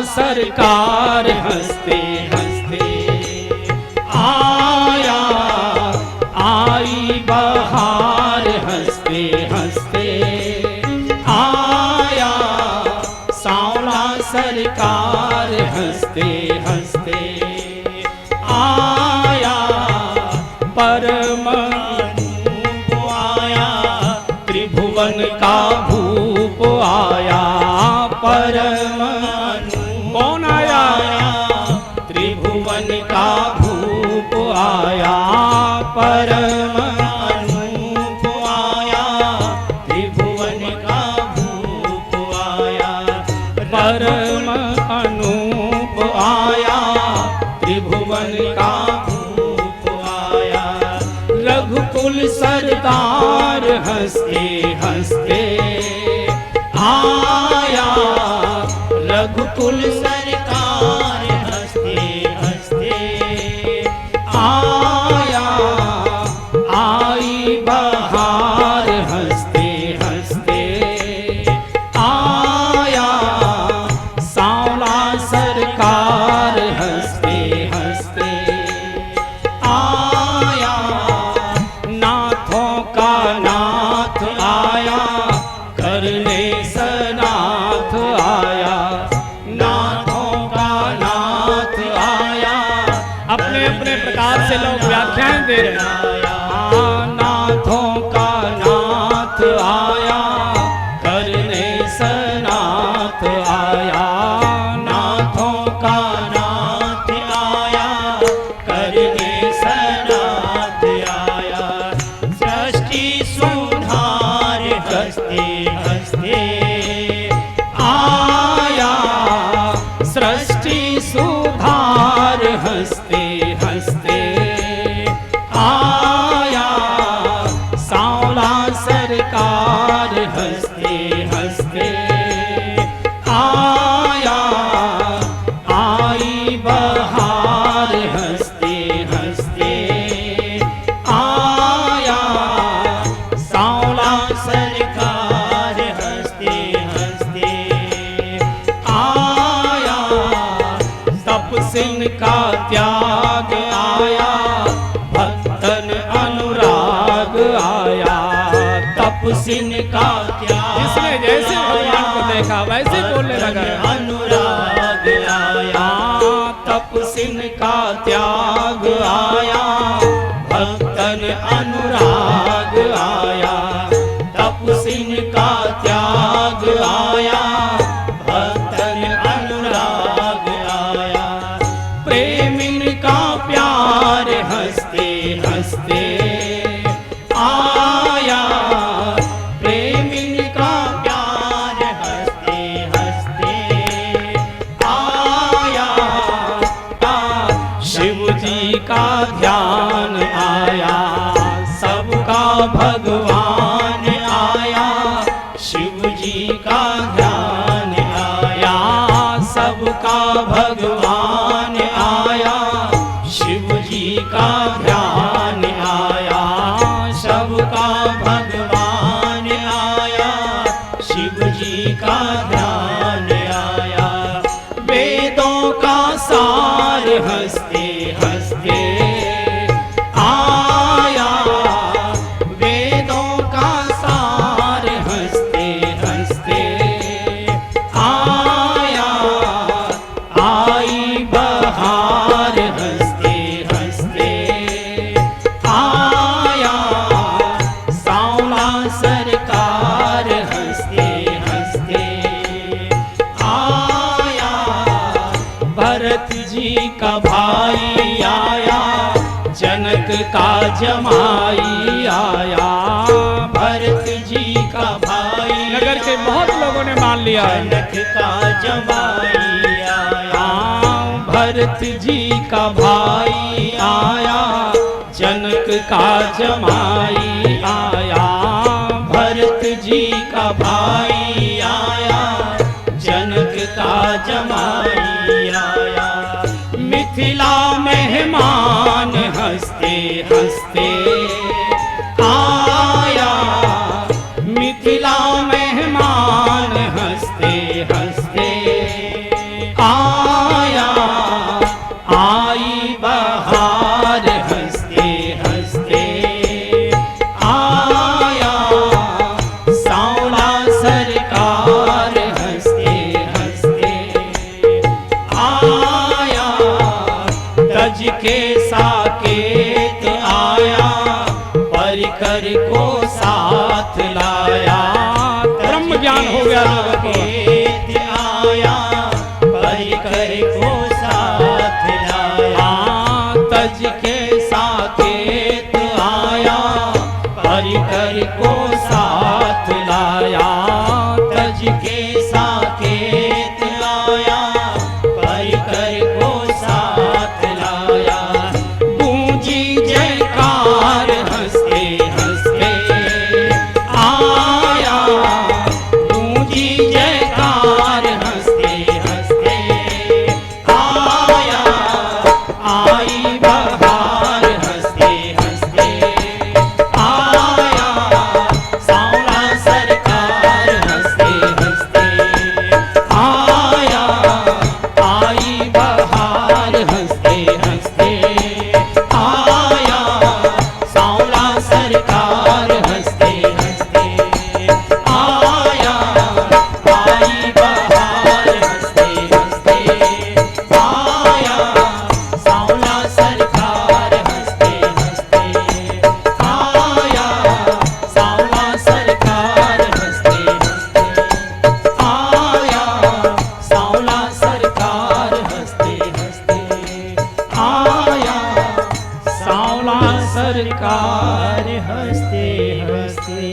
सरकार हंसते हंसते आया, आई बहार हंसते हंसते आया, सांवला सरकार हंसते हंसते आया, परम अनूप आया, त्रिभुवन का भूप आया, परम अनूप कौन आया, त्रिभुवन का भूप आया, परम अनूप आया, त्रिभुवन का भूप आया, परम अनूप आया, त्रिभुवन का भूप आया, रघुकुल सरदार हंसते हंसते आया, रघुकुल सरकार हंसते हंसते आया, आई बहार हंसते हंसते आया, सांवला सरकार हंसते हंसते आया, नाथों का नाथ आया, करने सनाथ आया, नाथों का नाथ आया, अपने अपने प्रकार से लोग व्याख्याएं दे रहे हैं। नाथों का नाथ आया, करने सनाथ आया, नाथों का नाथ आया, करने सनाथ आया, सृष्टि सुधार हंसते हंसते आया, सृष्टि सुधार हंसते हंसते आया, सांवला सरकार हंसते हंसते आया, आई बहार हंसते हंसते आया, सांवला सरकार हंसते हंसते आया, तपसिन का त्याग आया, भक्तन अनुराग आया, तपसिन का त्याग, जिसने जैसे भगवान को देखा वैसे बोलने लगा, अनुराग आया, तपसिन का त्याग आया, भक्तन अनुराग आया, तपसिन का त्याग आया, भक्तन अनुराग आया, प्रेमिन का प्यार हंसते हंसते आया, प्रेमिन का प्यार हंसते हंसते आया, शिव जी का ध्यान आया, सबका भगवान आया, शिव जी का ध्यान आया, सबका भगवान आया, शिव जी का ध्यान आया, सबका भगवान आया, शिव जी का ध्यान आया, वेदों का सार हंसते हंसते आया, वेदों का सार हंसते हंसते आया, आई बहार हंसते हंसते आया, सांवला सरकार हंसते हंसते आया, भरत जी का भाई आया, जनक का जमाई आया, भरत जी का भाई, नगर के बहुत लोगों ने मान लिया, जनक का जमाई आया, भरत जी का भाई आया, जनक का जमाई आया, भरत जी का भाई आया, जनक का जमाई आया, मिथिला मेहमान हंसते हंसते आया, मिथिला मेहमान हंसते हंसते आया, कर को साथ लाया, ब्रह्म ज्ञान हो गया लोगों को। साकेत आया, परिकर को साथ लाया, तज के साकेत आया, परिकर को साथ लाया, तज के साकेत आया, परिकर को साथ लाया। गूंजी जयकार हंसते हंसते आया, गूंजी जयकार हंसते हंसते आया, आई बहार हंसते हंसते आया, सांवला सरकार हंसते हंसते आया, आई बहार हंसते हंसते आया, सांवला सरकार हंसते हंसते आया, आई बहार हंसते हंसते आया, सांवला सरकार हंसते हंसते आया, सांवला सरकार हंसते हंसते आया, सांवला सरकार हंसते हंसते आया, सांवला सरकार हंसते हंसते